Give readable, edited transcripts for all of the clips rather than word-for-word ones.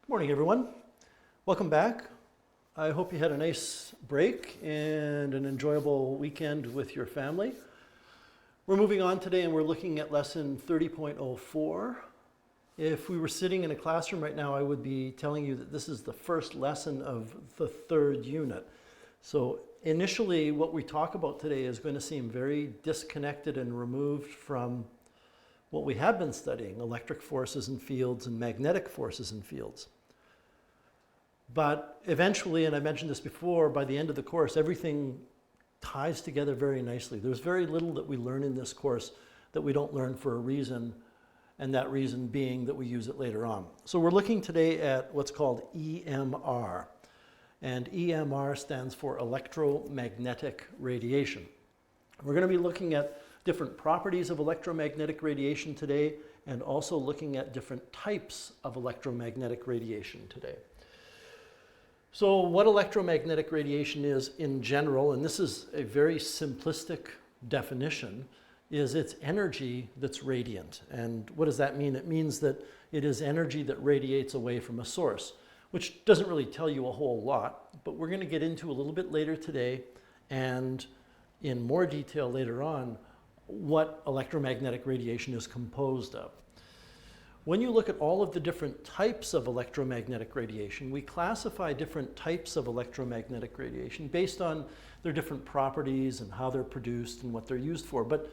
Good morning, everyone. Welcome back. I hope you had a nice break and an enjoyable weekend with your family. We're moving on today and we're looking at lesson 30.04. If we were sitting in a classroom right now, I would be telling you that this is the first lesson of the third unit. So initially, what we talk about today is going to seem very disconnected and removed from what we have been studying, electric forces and fields and magnetic forces and fields. But eventually, and I mentioned this before, by the end of the course, everything ties together very nicely. There's very little that we learn in this course that we don't learn for a reason, and that reason being that we use it later on. So we're looking today at what's called EMR, and EMR stands for electromagnetic radiation. We're going to be looking at different properties of electromagnetic radiation today, and also looking at different types of electromagnetic radiation today. So what electromagnetic radiation is in general, and this is a very simplistic definition, is it's energy that's radiant. And what does that mean? It means that it is energy that radiates away from a source, which doesn't really tell you a whole lot, but we're going to get into a little bit later today and in more detail later on what electromagnetic radiation is composed of. When you look at all of the different types of electromagnetic radiation, we classify different types of electromagnetic radiation based on their different properties and how they're produced and what they're used for. But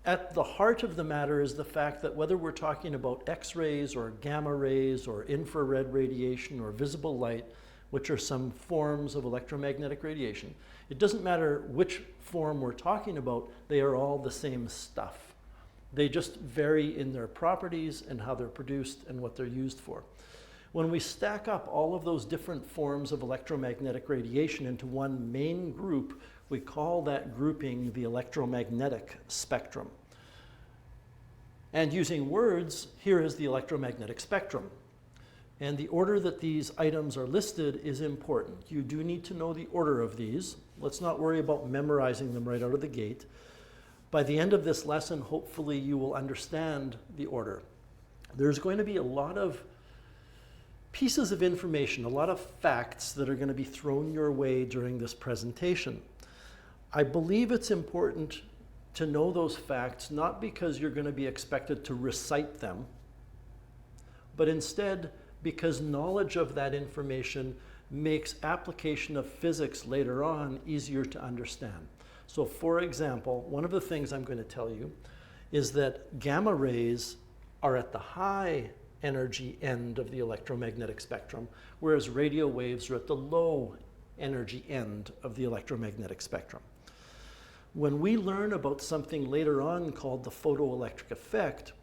at the heart of the matter is the fact that whether we're talking about X-rays or gamma rays or infrared radiation or visible light, which are some forms of electromagnetic radiation, it doesn't matter which form we're talking about, they are all the same stuff. They just vary in their properties and how they're produced and what they're used for. When we stack up all of those different forms of electromagnetic radiation into one main group, we call that grouping the electromagnetic spectrum. And using words, here is the electromagnetic spectrum. And the order that these items are listed is important. You do need to know the order of these. Let's not worry about memorizing them right out of the gate. By the end of this lesson, hopefully you will understand the order. There's going to be a lot of pieces of information, a lot of facts that are going to be thrown your way during this presentation. I believe it's important to know those facts, not because you're going to be expected to recite them, but instead because knowledge of that information makes application of physics later on easier to understand. So for example, one of the things I'm going to tell you is that gamma rays are at the high energy end of the electromagnetic spectrum, whereas radio waves are at the low energy end of the electromagnetic spectrum. When we learn about something later on called the photoelectric effect,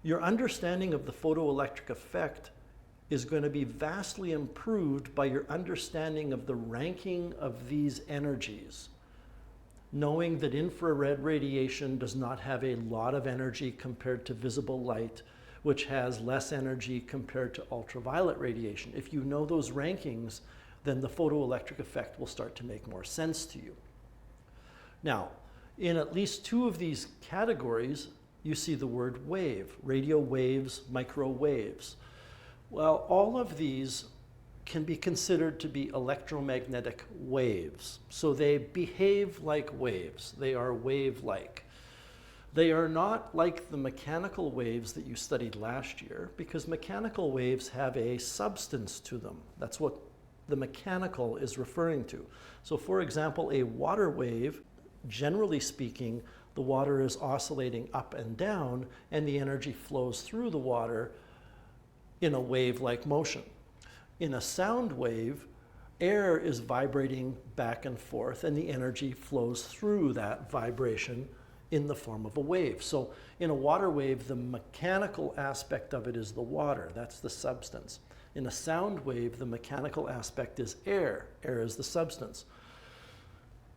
your understanding of the photoelectric effect is going to be vastly improved by your understanding of the ranking of these energies. Knowing that infrared radiation does not have a lot of energy compared to visible light, which has less energy compared to ultraviolet radiation. If you know those rankings, then the photoelectric effect will start to make more sense to you. Now, in at least two of these categories, you see the word wave, radio waves, microwaves. Well, all of these can be considered to be electromagnetic waves. So they behave like waves. They are wave-like. They are not like the mechanical waves that you studied last year, because mechanical waves have a substance to them. That's what the mechanical is referring to. So for example, a water wave, generally speaking, the water is oscillating up and down, and the energy flows through the water in a wave-like motion. In a sound wave, air is vibrating back and forth, and the energy flows through that vibration in the form of a wave. So in a water wave, the mechanical aspect of it is the water. That's the substance. In a sound wave, the mechanical aspect is air. Air is the substance.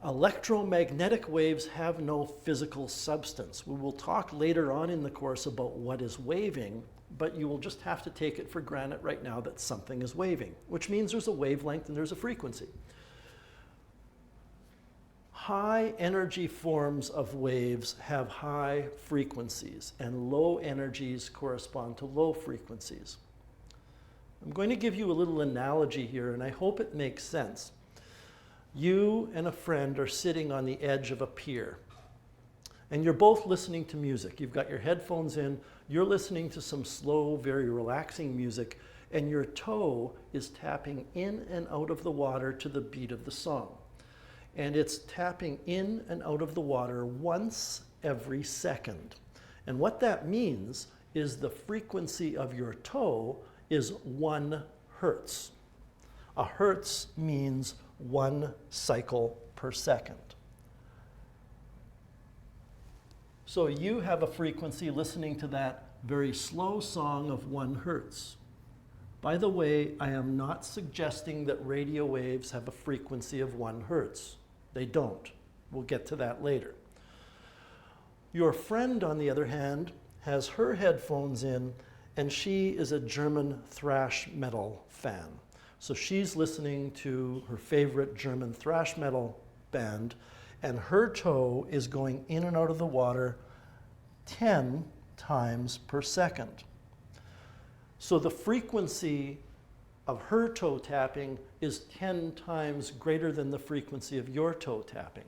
Electromagnetic waves have no physical substance. We will talk later on in the course about what is waving, but you will just have to take it for granted right now that something is waving, which means there's a wavelength and there's a frequency. High energy forms of waves have high frequencies, and low energies correspond to low frequencies. I'm going to give you a little analogy here, and I hope it makes sense. You and a friend are sitting on the edge of a pier, and you're both listening to music. You've got your headphones in, you're listening to some slow, very relaxing music, and your toe is tapping in and out of the water to the beat of the song. And it's tapping in and out of the water once every second. And what that means is the frequency of your toe is 1 hertz. A hertz means 1 cycle per second. So you have a frequency listening to that very slow song of 1 hertz. By the way, I am not suggesting that radio waves have a frequency of 1 hertz. They don't. We'll get to that later. Your friend, on the other hand, has her headphones in, and she is a German thrash metal fan. So she's listening to her favorite German thrash metal band, and her toe is going in and out of the water 10 times per second. So the frequency of her toe tapping is 10 times greater than the frequency of your toe tapping.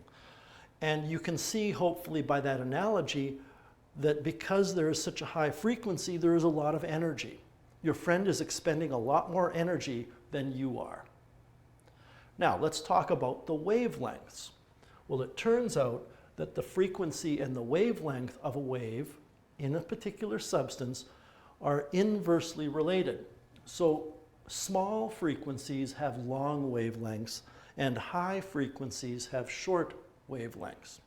And you can see, hopefully by that analogy, that because there is such a high frequency, there is a lot of energy. Your friend is expending a lot more energy than you are. Now, let's talk about the wavelengths. Well, it turns out that the frequency and the wavelength of a wave in a particular substance are inversely related. So small frequencies have long wavelengths, and high frequencies have short wavelengths.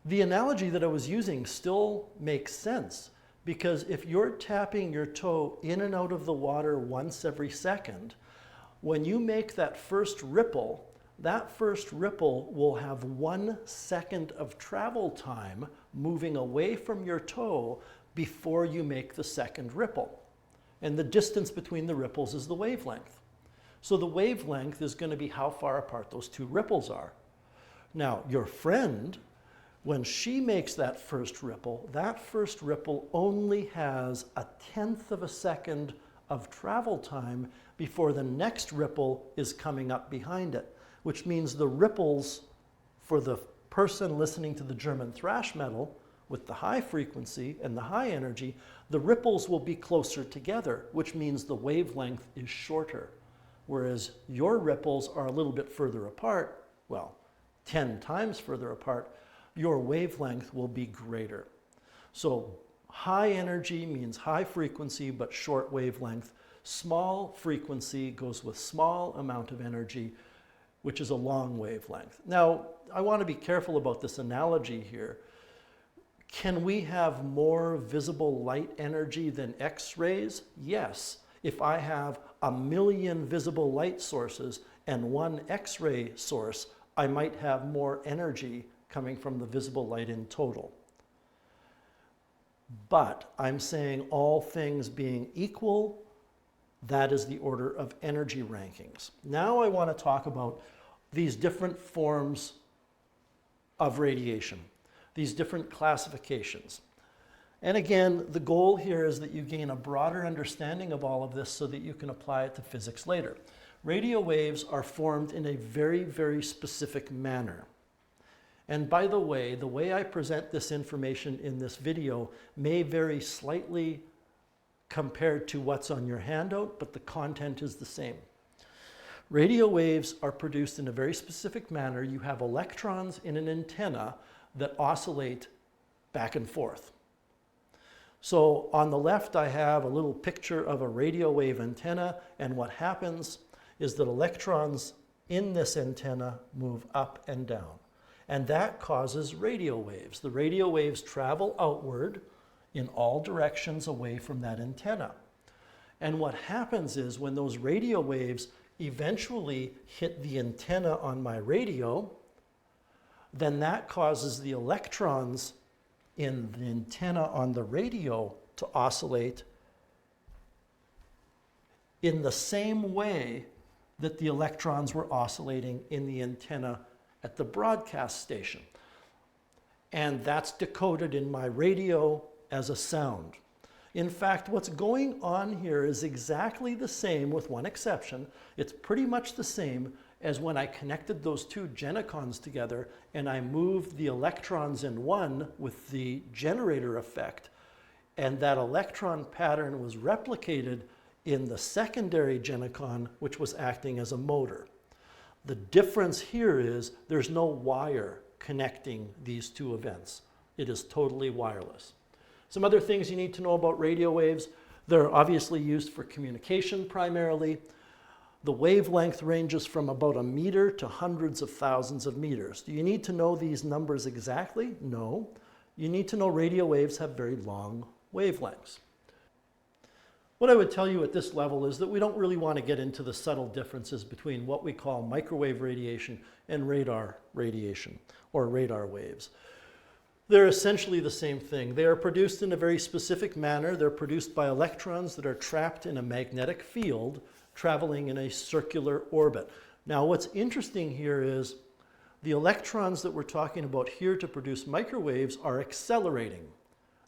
The analogy that I was using still makes sense, because if you're tapping your toe in and out of the water once every second, when you make that first ripple will have 1 second of travel time moving away from your toe before you make the second ripple. And the distance between the ripples is the wavelength. So the wavelength is going to be how far apart those 2 ripples are. Now, your friend, when she makes that first ripple only has 1/10 of a second of travel time before the next ripple is coming up behind it, which means the ripples for the person listening to the German thrash metal with the high frequency and the high energy, the ripples will be closer together, which means the wavelength is shorter. Whereas your ripples are a little bit further apart, well, 10 times further apart, your wavelength will be greater. So high energy means high frequency but short wavelength. Small frequency goes with small amount of energy, which is a long wavelength. Now, I want to be careful about this analogy here. Can we have more visible light energy than X-rays? Yes. If I have 1,000,000 visible light sources and 1 X-ray source, I might have more energy coming from the visible light in total. But I'm saying all things being equal, that is the order of energy rankings. Now I want to talk about these different forms of radiation, these different classifications. And again, the goal here is that you gain a broader understanding of all of this so that you can apply it to physics later. Radio waves are formed in a very, very specific manner. And by the way I present this information in this video may vary slightly compared to what's on your handout, but the content is the same. Radio waves are produced in a very specific manner. You have electrons in an antenna that oscillate back and forth. So on the left, I have a little picture of a radio wave antenna, and what happens is that electrons in this antenna move up and down, and that causes radio waves. The radio waves travel outward in all directions away from that antenna. And what happens is when those radio waves eventually hit the antenna on my radio, then that causes the electrons in the antenna on the radio to oscillate in the same way that the electrons were oscillating in the antenna at the broadcast station. And that's decoded in my radio as a sound. In fact, what's going on here is exactly the same with one exception. It's pretty much the same as when I connected those two genicons together and I moved the electrons in one with the generator effect, and that electron pattern was replicated in the secondary genicon, which was acting as a motor. The difference here is there's no wire connecting these two events. It is totally wireless. Some other things you need to know about radio waves. They're obviously used for communication primarily. The wavelength ranges from about 1 meter to hundreds of thousands of meters. Do you need to know these numbers exactly? No. You need to know radio waves have very long wavelengths. What I would tell you at this level is that we don't really want to get into the subtle differences between what we call microwave radiation and radar radiation, or radar waves. They're essentially the same thing. They are produced in a very specific manner. They're produced by electrons that are trapped in a magnetic field traveling in a circular orbit. Now, what's interesting here is the electrons that we're talking about here to produce microwaves are accelerating.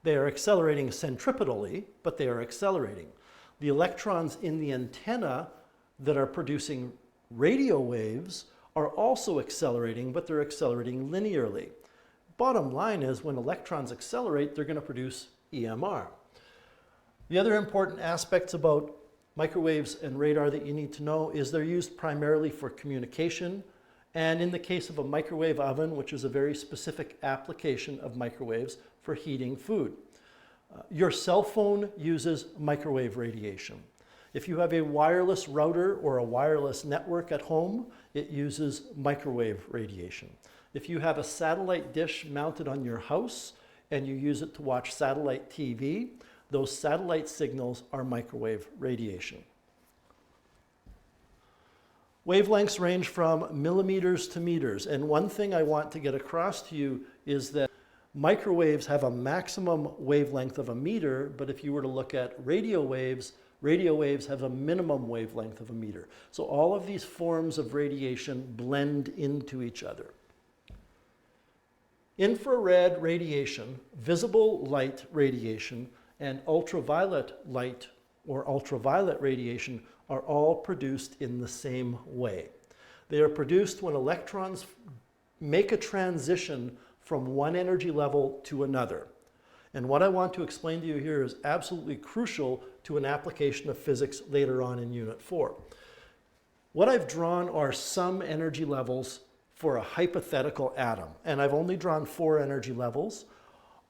They are accelerating centripetally, but they are accelerating. The electrons in the antenna that are producing radio waves are also accelerating, but they're accelerating linearly. Bottom line is when electrons accelerate, they're going to produce EMR. The other important aspects about microwaves and radar that you need to know is they're used primarily for communication, and in the case of a microwave oven, which is a very specific application of microwaves, for heating food. Your cell phone uses microwave radiation. If you have a wireless router or a wireless network at home, it uses microwave radiation. If you have a satellite dish mounted on your house and you use it to watch satellite TV, those satellite signals are microwave radiation. Wavelengths range from millimeters to meters, and one thing I want to get across to you is that microwaves have a maximum wavelength of 1 meter, but if you were to look at radio waves have a minimum wavelength of 1 meter. So all of these forms of radiation blend into each other. Infrared radiation, visible light radiation, and ultraviolet light or ultraviolet radiation are all produced in the same way. They are produced when electrons make a transition from one energy level to another. And what I want to explain to you here is absolutely crucial to an application of physics later on in Unit 4. What I've drawn are some energy levels for a hypothetical atom, and I've only drawn 4 energy levels.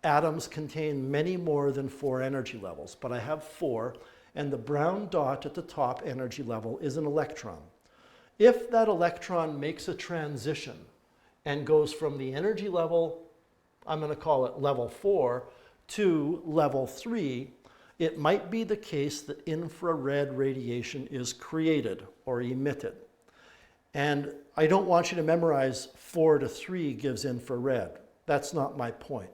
Atoms contain many more than 4 energy levels, but I have 4, and the brown dot at the top energy level is an electron. If that electron makes a transition and goes from the energy level, I'm going to call it level 4, to level 3, it might be the case that infrared radiation is created or emitted. And I don't want you to memorize 4 to 3 gives infrared. That's not my point.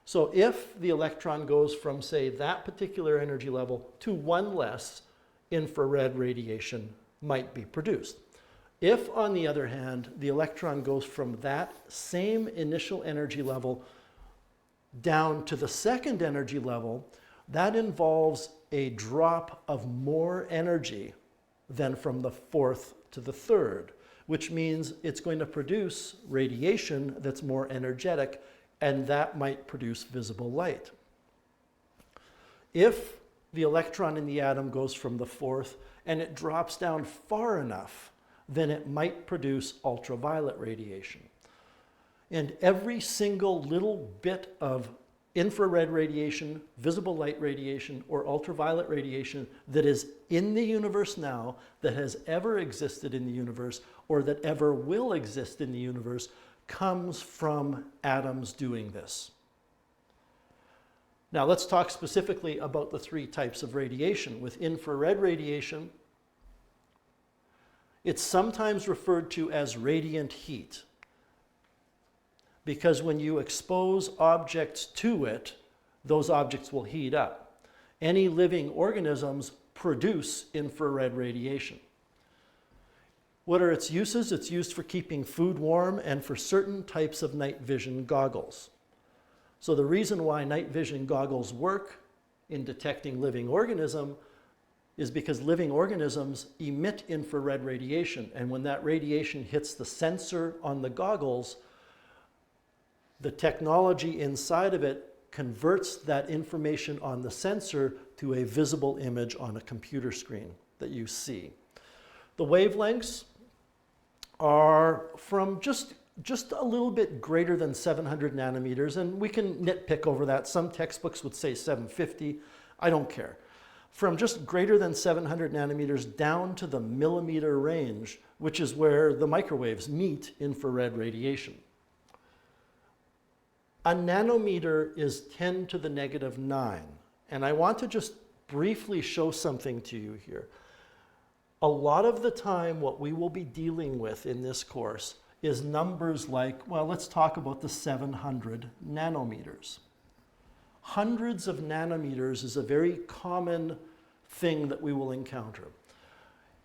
So if the electron goes from, say, that particular energy level to 1 less, infrared radiation might be produced. If, on the other hand, the electron goes from that same initial energy level down to the second energy level, that involves a drop of more energy than from the 4th to the 3rd, which means it's going to produce radiation that's more energetic, and that might produce visible light. If the electron in the atom goes from the 4th and it drops down far enough, then it might produce ultraviolet radiation. And every single little bit of infrared radiation, visible light radiation, or ultraviolet radiation that is in the universe now, that has ever existed in the universe, or that ever will exist in the universe, comes from atoms doing this. Now let's talk specifically about the 3 types of radiation. With infrared radiation, it's sometimes referred to as radiant heat, because when you expose objects to it, those objects will heat up. Any living organisms produce infrared radiation. What are its uses? It's used for keeping food warm and for certain types of night vision goggles. So the reason why night vision goggles work in detecting living organism is because living organisms emit infrared radiation. And when that radiation hits the sensor on the goggles, the technology inside of it converts that information on the sensor to a visible image on a computer screen that you see. The wavelengths are from just a little bit greater than 700 nanometers, and we can nitpick over that. Some textbooks would say 750. I don't care. From just greater than 700 nanometers down to the millimeter range, which is where the microwaves meet infrared radiation. A nanometer is 10 to the negative 9, and I want to just briefly show something to you here. A lot of the time what we will be dealing with in this course is numbers like, well, let's talk about the 700 nanometers. Hundreds of nanometers is a very common thing that we will encounter.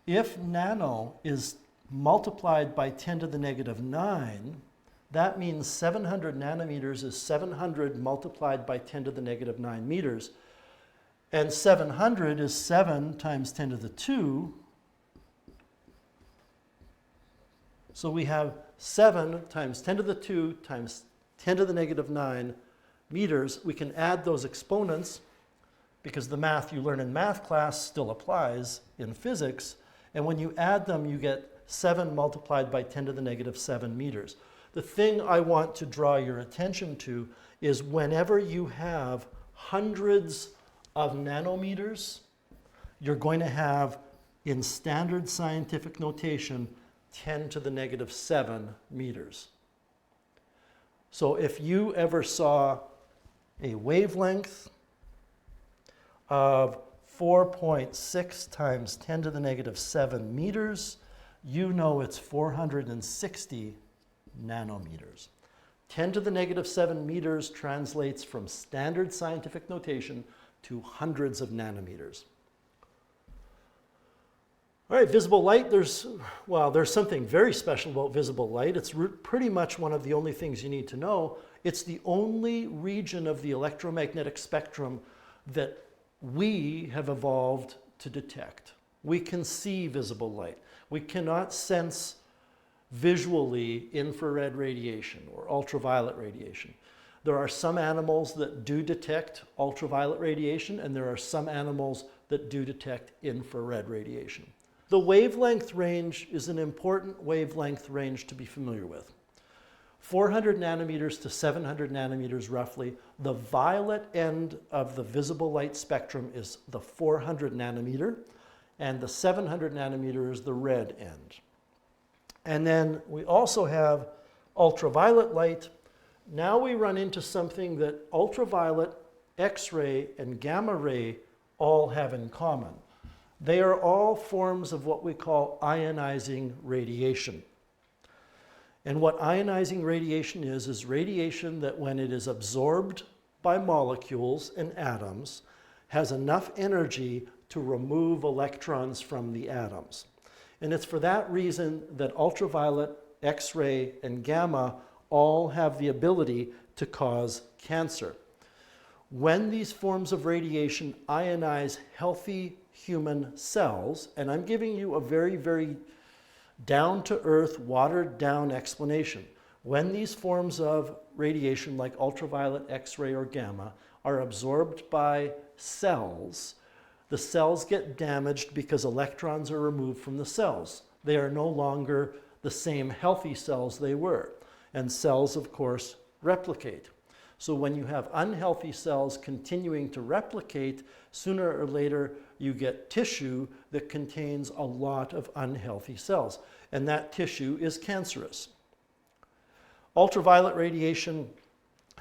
If nano is multiplied by 10 to the negative 9, that means 700 nanometers is 700 multiplied by 10 to the negative 9 meters. And 700 is 7 times 10 to the 2. So we have 7 times 10 to the 2 times 10 to the negative 9 meters. We can add those exponents because the math you learn in math class still applies in physics. And when you add them, you get 7 multiplied by 10 to the negative 7 meters. The thing I want to draw your attention to is whenever you have hundreds of nanometers, you're going to have, in standard scientific notation, 10 to the negative 7 meters. So if you ever saw a wavelength of 4.6 times 10 to the negative 7 meters, you know it's 460 nanometers. 10 to the negative 7 meters translates from standard scientific notation to hundreds of nanometers. All right, visible light, there's something very special about visible light. It's pretty much one of the only things you need to know. It's the only region of the electromagnetic spectrum that we have evolved to detect. We can see visible light. We cannot sense visually infrared radiation or ultraviolet radiation. There are some animals that do detect ultraviolet radiation, and there are some animals that do detect infrared radiation. The wavelength range is an important wavelength range to be familiar with. 400 nanometers to 700 nanometers roughly. The violet end of the visible light spectrum is the 400 nanometer, and the 700 nanometer is the red end. And then we also have ultraviolet light. Now we run into something that ultraviolet, X-ray, and gamma ray all have in common. They are all forms of what we call ionizing radiation. And what ionizing radiation is radiation that when it is absorbed by molecules and atoms, has enough energy to remove electrons from the atoms. And it's for that reason that ultraviolet, X-ray, and gamma all have the ability to cause cancer. When these forms of radiation ionize healthy human cells, and I'm giving you a very, very down-to-earth, watered-down explanation. When these forms of radiation, like ultraviolet, X-ray, or gamma, are absorbed by cells, the cells get damaged because electrons are removed from the cells. They are no longer the same healthy cells they were. And cells, of course, replicate. So when you have unhealthy cells continuing to replicate, sooner or later you get tissue that contains a lot of unhealthy cells. And that tissue is cancerous. Ultraviolet radiation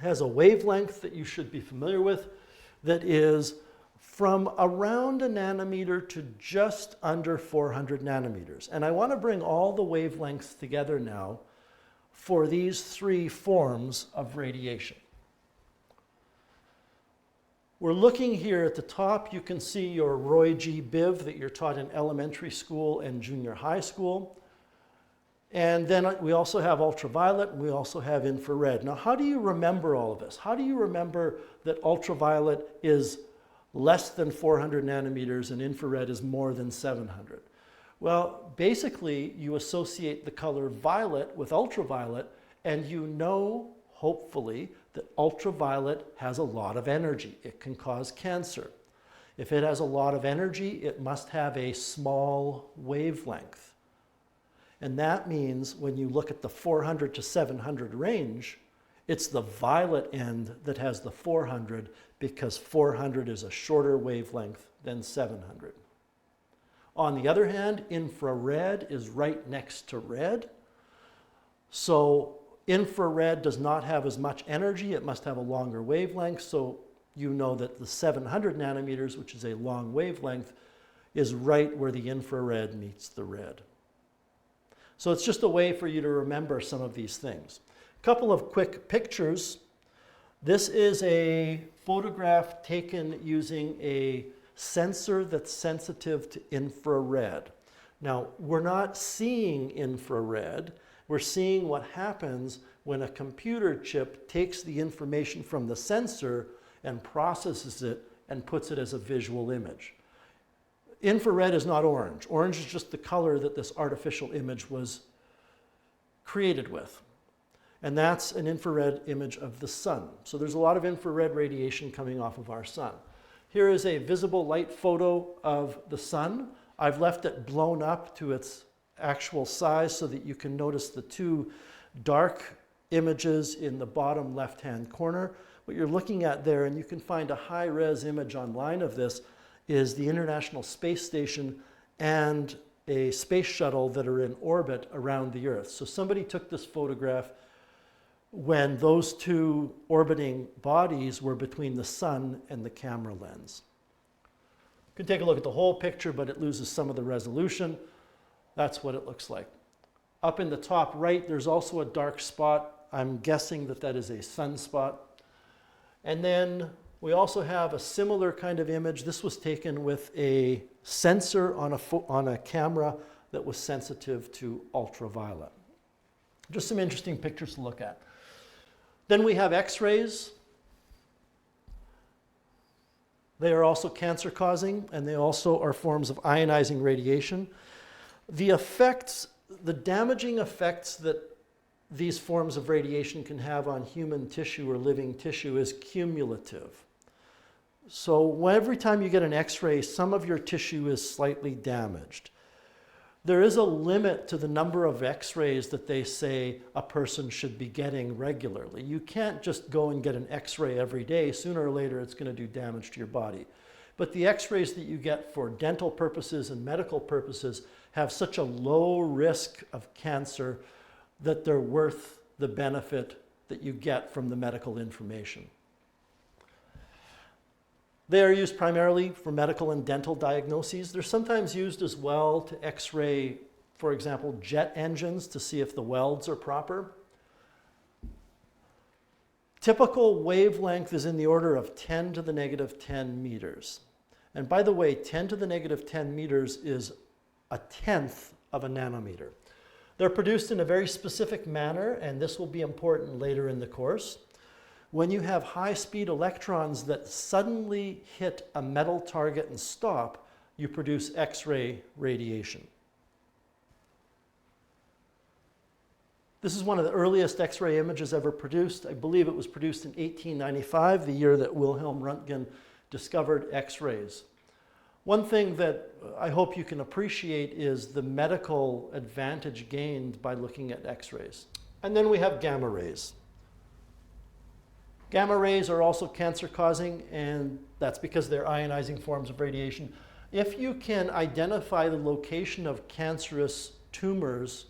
has a wavelength that you should be familiar with that is from around a nanometer to just under 400 nanometers. And I want to bring all the wavelengths together now for these three forms of radiation. We're looking here at the top. You can see your Roy G. Biv that you're taught in elementary school and junior high school. And then we also have ultraviolet, and we also have infrared. Now, how do you remember all of this? How do you remember that ultraviolet is less than 400 nanometers, and infrared is more than 700. Well, basically, you associate the color violet with ultraviolet, and you know, hopefully, that ultraviolet has a lot of energy. It can cause cancer. If it has a lot of energy, it must have a small wavelength. And that means when you look at the 400 to 700 range, it's the violet end that has the 400 because 400 is a shorter wavelength than 700. On the other hand, infrared is right next to red. So infrared does not have as much energy. It must have a longer wavelength. So you know that the 700 nanometers, which is a long wavelength, is right where the infrared meets the red. So it's just a way for you to remember some of these things. A couple of quick pictures. This is a photograph taken using a sensor that's sensitive to infrared. Now, we're not seeing infrared. We're seeing what happens when a computer chip takes the information from the sensor and processes it and puts it as a visual image. Infrared is not orange. Orange is just the color that this artificial image was created with. And that's an infrared image of the sun. So there's a lot of infrared radiation coming off of our sun. Here is a visible light photo of the sun. I've left it blown up to its actual size so that you can notice the two dark images in the bottom left-hand corner. What you're looking at there, and you can find a high-res image online of this, is the International Space Station and a space shuttle that are in orbit around the Earth. So somebody took this photograph when those two orbiting bodies were between the sun and the camera lens. You can take a look at the whole picture, but it loses some of the resolution. That's what it looks like. Up in the top right, there's also a dark spot. I'm guessing that that is a sunspot. And then we also have a similar kind of image. This was taken with a sensor on a camera that was sensitive to ultraviolet. Just some interesting pictures to look at. Then we have X-rays. They are also cancer-causing, and they also are forms of ionizing radiation. The effects, the damaging effects that these forms of radiation can have on human tissue or living tissue is cumulative. So every time you get an X-ray, some of your tissue is slightly damaged. There is a limit to the number of X-rays that they say a person should be getting regularly. You can't just go and get an X-ray every day. Sooner or later, it's going to do damage to your body. But the X-rays that you get for dental purposes and medical purposes have such a low risk of cancer that they're worth the benefit that you get from the medical information. They are used primarily for medical and dental diagnoses. They're sometimes used as well to X-ray, for example, jet engines to see if the welds are proper. Typical wavelength is in the order of 10 to the negative 10 meters. And by the way, 10 to the negative 10 meters is a tenth of a nanometer. They're produced in a very specific manner, and this will be important later in the course. When you have high-speed electrons that suddenly hit a metal target and stop, you produce X-ray radiation. This is one of the earliest X-ray images ever produced. I believe it was produced in 1895, the year that Wilhelm Röntgen discovered X-rays. One thing that I hope you can appreciate is the medical advantage gained by looking at X-rays. And then we have gamma rays. Gamma rays are also cancer-causing, and that's because they're ionizing forms of radiation. If you can identify the location of cancerous tumors,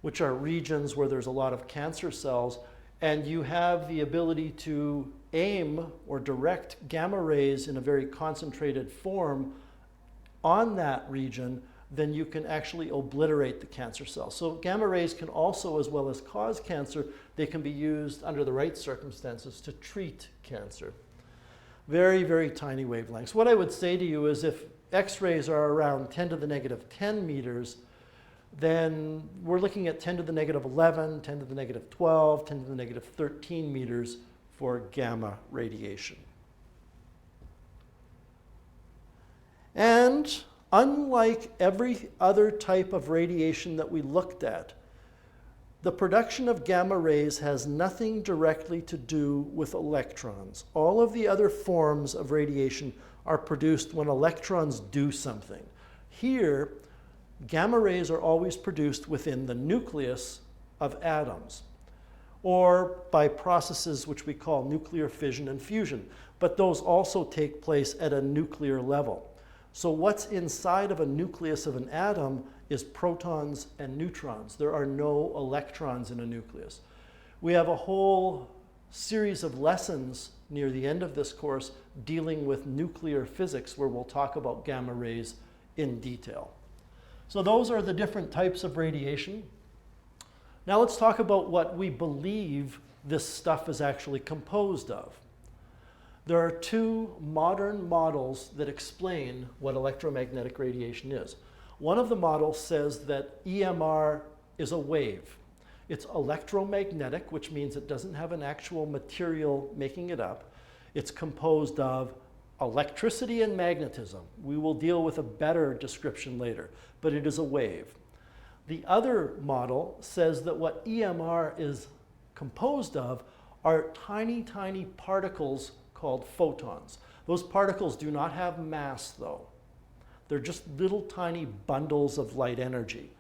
which are regions where there's a lot of cancer cells, and you have the ability to aim or direct gamma rays in a very concentrated form on that region, then you can actually obliterate the cancer cells. So gamma rays can also, as well as cause cancer, they can be used under the right circumstances to treat cancer. Very, very tiny wavelengths. What I would say to you is if X-rays are around 10 to the negative 10 meters, then we're looking at 10 to the negative 11, 10 to the negative 12, 10 to the negative 13 meters for gamma radiation. And unlike every other type of radiation that we looked at, the production of gamma rays has nothing directly to do with electrons. All of the other forms of radiation are produced when electrons do something. Here, gamma rays are always produced within the nucleus of atoms, or by processes which we call nuclear fission and fusion, but those also take place at a nuclear level. So what's inside of a nucleus of an atom is protons and neutrons. There are no electrons in a nucleus. We have a whole series of lessons near the end of this course dealing with nuclear physics, where we'll talk about gamma rays in detail. So those are the different types of radiation. Now let's talk about what we believe this stuff is actually composed of. There are two modern models that explain what electromagnetic radiation is. One of the models says that EMR is a wave. It's electromagnetic, which means it doesn't have an actual material making it up. It's composed of electricity and magnetism. We will deal with a better description later, but it is a wave. The other model says that what EMR is composed of are tiny, tiny particles called photons. Those particles do not have mass, though. They're just little tiny bundles of light energy.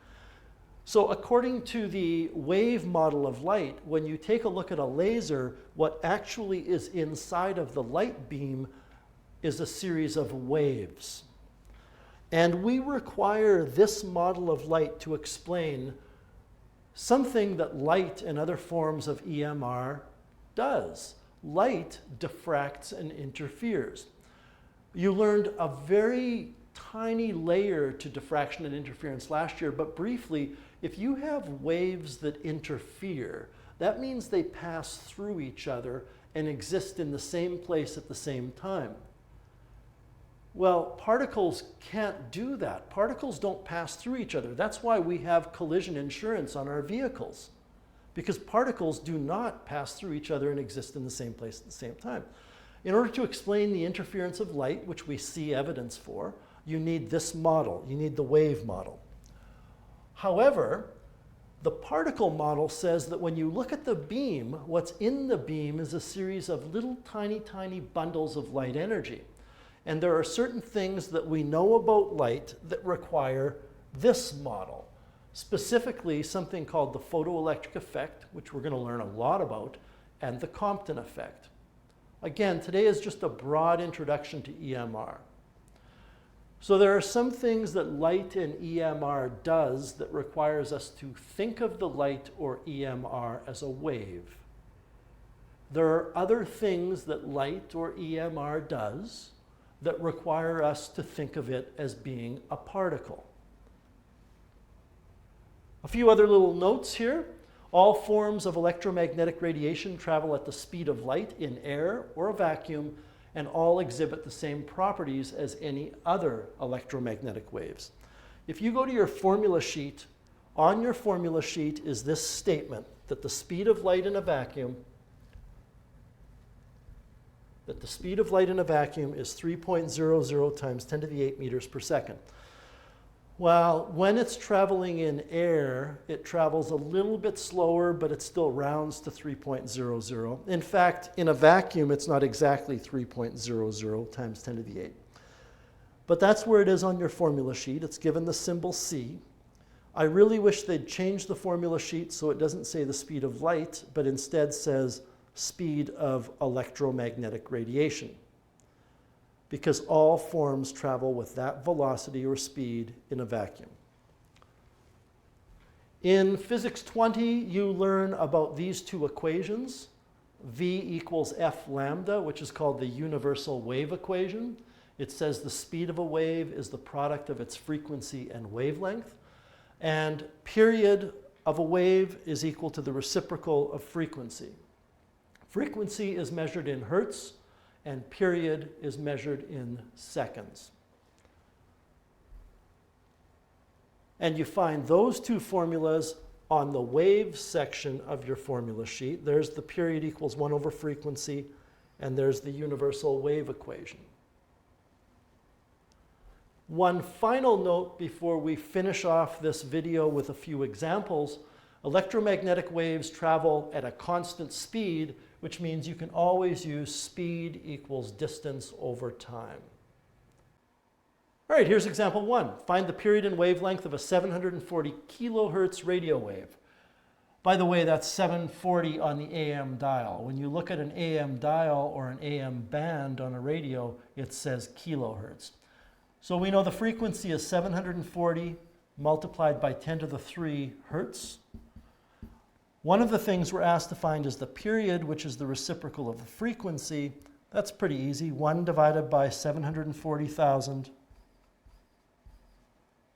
So according to the wave model of light, when you take a look at a laser, what actually is inside of the light beam is a series of waves. And we require this model of light to explain something that light and other forms of EMR does. Light diffracts and interferes. You learned a very tiny layer to diffraction and interference last year, but briefly, if you have waves that interfere, that means they pass through each other and exist in the same place at the same time. Well, particles can't do that. Particles don't pass through each other. That's why we have collision insurance on our vehicles, because particles do not pass through each other and exist in the same place at the same time. In order to explain the interference of light, which we see evidence for, you need this model. You need the wave model. However, the particle model says that when you look at the beam, what's in the beam is a series of little tiny, tiny bundles of light energy. And there are certain things that we know about light that require this model. Specifically, something called the photoelectric effect, which we're going to learn a lot about, and the Compton effect. Again, today is just a broad introduction to EMR. So there are some things that light in EMR does that requires us to think of the light or EMR as a wave. There are other things that light or EMR does that require us to think of it as being a particle. A few other little notes here. All forms of electromagnetic radiation travel at the speed of light in air or a vacuum, and all exhibit the same properties as any other electromagnetic waves. If you go to your formula sheet, on your formula sheet is this statement that the speed of light in a vacuum is 3.00 times 10 to the 8 meters per second. Well, when it's traveling in air, it travels a little bit slower, but it still rounds to 3.00. In fact, in a vacuum, it's not exactly 3.00 times 10 to the 8. But that's where it is on your formula sheet. It's given the symbol C. I really wish they'd change the formula sheet so it doesn't say the speed of light, but instead says speed of electromagnetic radiation, because all forms travel with that velocity or speed in a vacuum. In Physics 20, you learn about these two equations. V equals F lambda, which is called the universal wave equation. It says the speed of a wave is the product of its frequency and wavelength. And period of a wave is equal to the reciprocal of frequency. Frequency is measured in hertz, and period is measured in seconds. And you find those two formulas on the wave section of your formula sheet. There's the period equals 1 over frequency, and there's the universal wave equation. One final note before we finish off this video with a few examples. Electromagnetic waves travel at a constant speed, which means you can always use speed equals distance over time. All right, here's example 1. Find the period and wavelength of a 740 kilohertz radio wave. By the way, that's 740 on the AM dial. When you look at an AM dial or an AM band on a radio, it says kilohertz. So we know the frequency is 740 multiplied by 10 to the 3 hertz. One of the things we're asked to find is the period, which is the reciprocal of the frequency. That's pretty easy. 1 divided by 740,000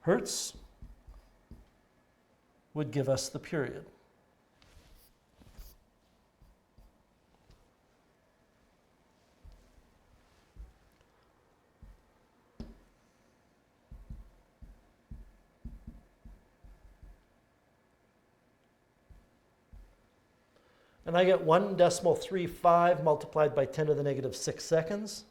hertz would give us the period. And I get 1.35 multiplied by 10 to the negative 6 seconds.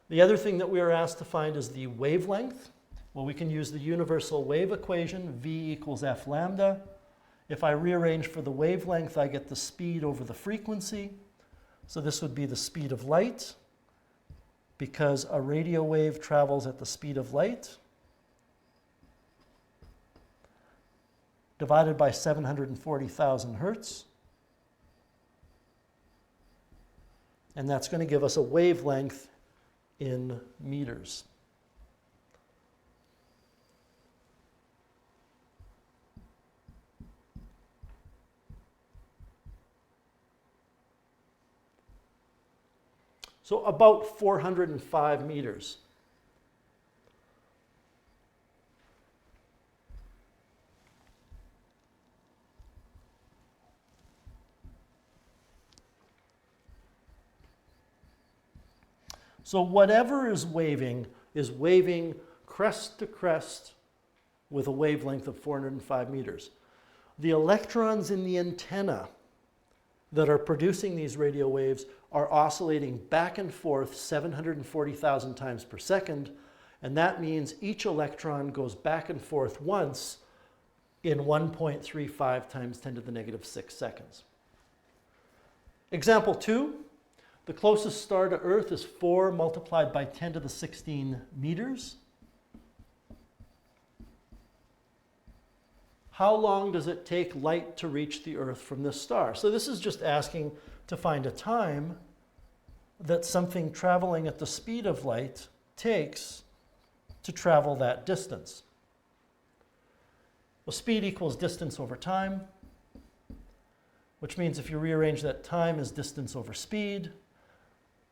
The other thing that we are asked to find is the wavelength. Well, we can use the universal wave equation, V equals F lambda. If I rearrange for the wavelength, I get the speed over the frequency. So this would be the speed of light, because a radio wave travels at the speed of light, divided by 740,000 hertz. And that's going to give us a wavelength in meters. So about 405 meters. So whatever is waving crest to crest with a wavelength of 405 meters. The electrons in the antenna that are producing these radio waves are oscillating back and forth 740,000 times per second, and that means each electron goes back and forth once in 1.35 times 10 to the negative 6 seconds. Example 2, the closest star to Earth is 4 multiplied by 10 to the 16 meters. How long does it take light to reach the Earth from this star? So this is just asking to find a time that something traveling at the speed of light takes to travel that distance. Well, speed equals distance over time, which means if you rearrange that time as distance over speed,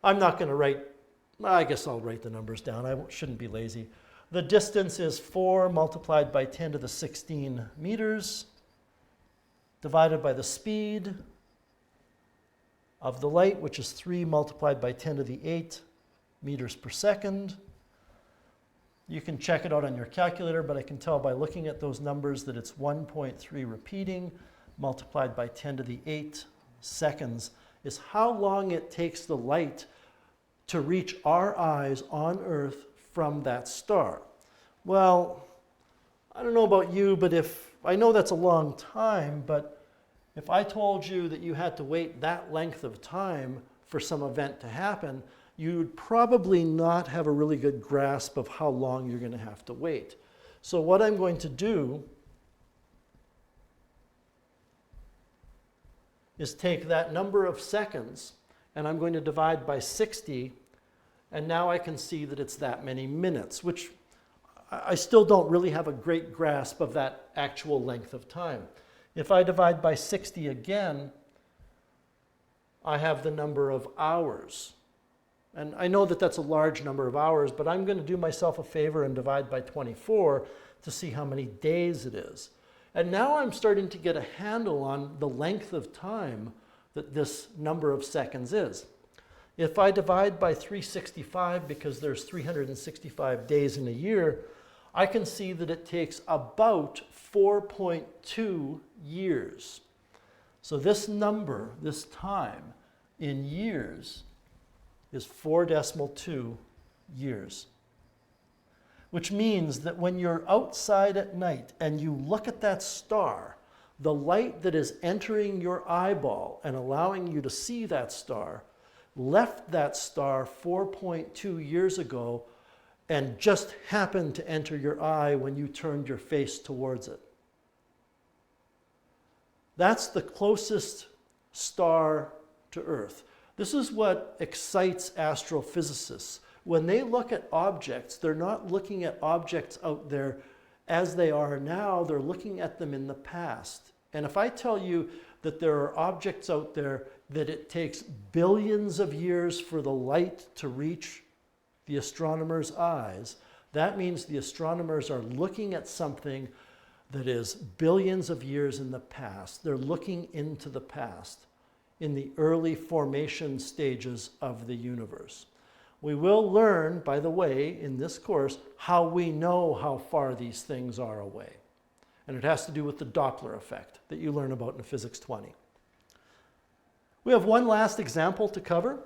I'm not going to write, I guess I'll write the numbers down. I shouldn't be lazy. The distance is 4 multiplied by 10 to the 16 meters divided by the speed of the light, which is 3 multiplied by 10 to the 8 meters per second. You can check it out on your calculator, but I can tell by looking at those numbers that it's 1.3 repeating multiplied by 10 to the 8 seconds is how long it takes the light to reach our eyes on Earth from that star. Well, I don't know about you, but I know that's a long time, but if I told you that you had to wait that length of time for some event to happen, you'd probably not have a really good grasp of how long you're going to have to wait. So what I'm going to do is take that number of seconds and I'm going to divide by 60, and now I can see that it's that many minutes, which I still don't really have a great grasp of that actual length of time. If I divide by 60 again, I have the number of hours. And I know that that's a large number of hours, but I'm going to do myself a favor and divide by 24 to see how many days it is. And now I'm starting to get a handle on the length of time that this number of seconds is. If I divide by 365, because there's 365 days in a year, I can see that it takes about 4.2 years So this number, this time in years, is 4.2 years. Which means that when you're outside at night and you look at that star, the light that is entering your eyeball and allowing you to see that star left that star 4.2 years ago and just happened to enter your eye when you turned your face towards it. That's the closest star to Earth. This is what excites astrophysicists. When they look at objects, they're not looking at objects out there as they are now, they're looking at them in the past. And if I tell you that there are objects out there that it takes billions of years for the light to reach the astronomer's eyes, that means the astronomers are looking at something that is billions of years in the past. They're looking into the past, in the early formation stages of the universe. We will learn, by the way, in this course, how we know how far these things are away. And it has to do with the Doppler effect that you learn about in Physics 20. We have one last example to cover.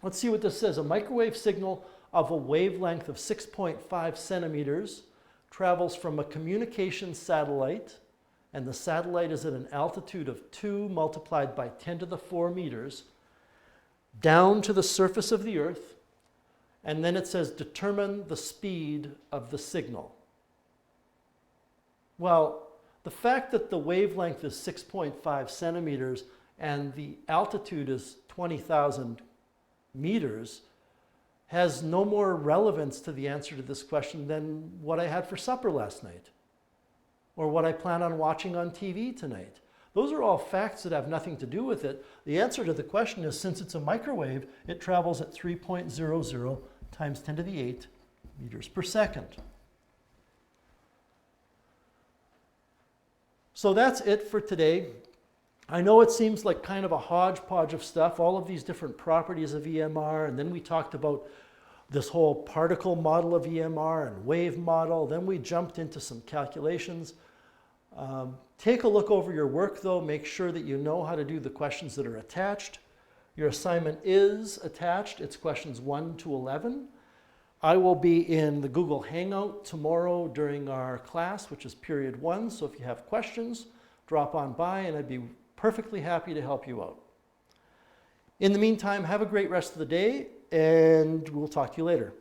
Let's see what this says. A microwave signal of a wavelength of 6.5 centimeters travels from a communication satellite, and the satellite is at an altitude of 2 multiplied by 10 to the 4 meters, down to the surface of the Earth, and then it says determine the speed of the signal. Well, the fact that the wavelength is 6.5 centimeters and the altitude is 20,000 meters has no more relevance to the answer to this question than what I had for supper last night or what I plan on watching on TV tonight. Those are all facts that have nothing to do with it. The answer to the question is, since it's a microwave, it travels at 3.00 times 10 to the 8 meters per second. So that's it for today. I know it seems like kind of a hodgepodge of stuff, all of these different properties of EMR, and then we talked about this whole particle model of EMR and wave model, then we jumped into some calculations. Take a look over your work though, make sure that you know how to do the questions that are attached. Your assignment is attached, it's questions 1 to 11. I will be in the Google Hangout tomorrow during our class, which is period 1, so if you have questions, drop on by and I'd be perfectly happy to help you out. In the meantime, have a great rest of the day, and we'll talk to you later.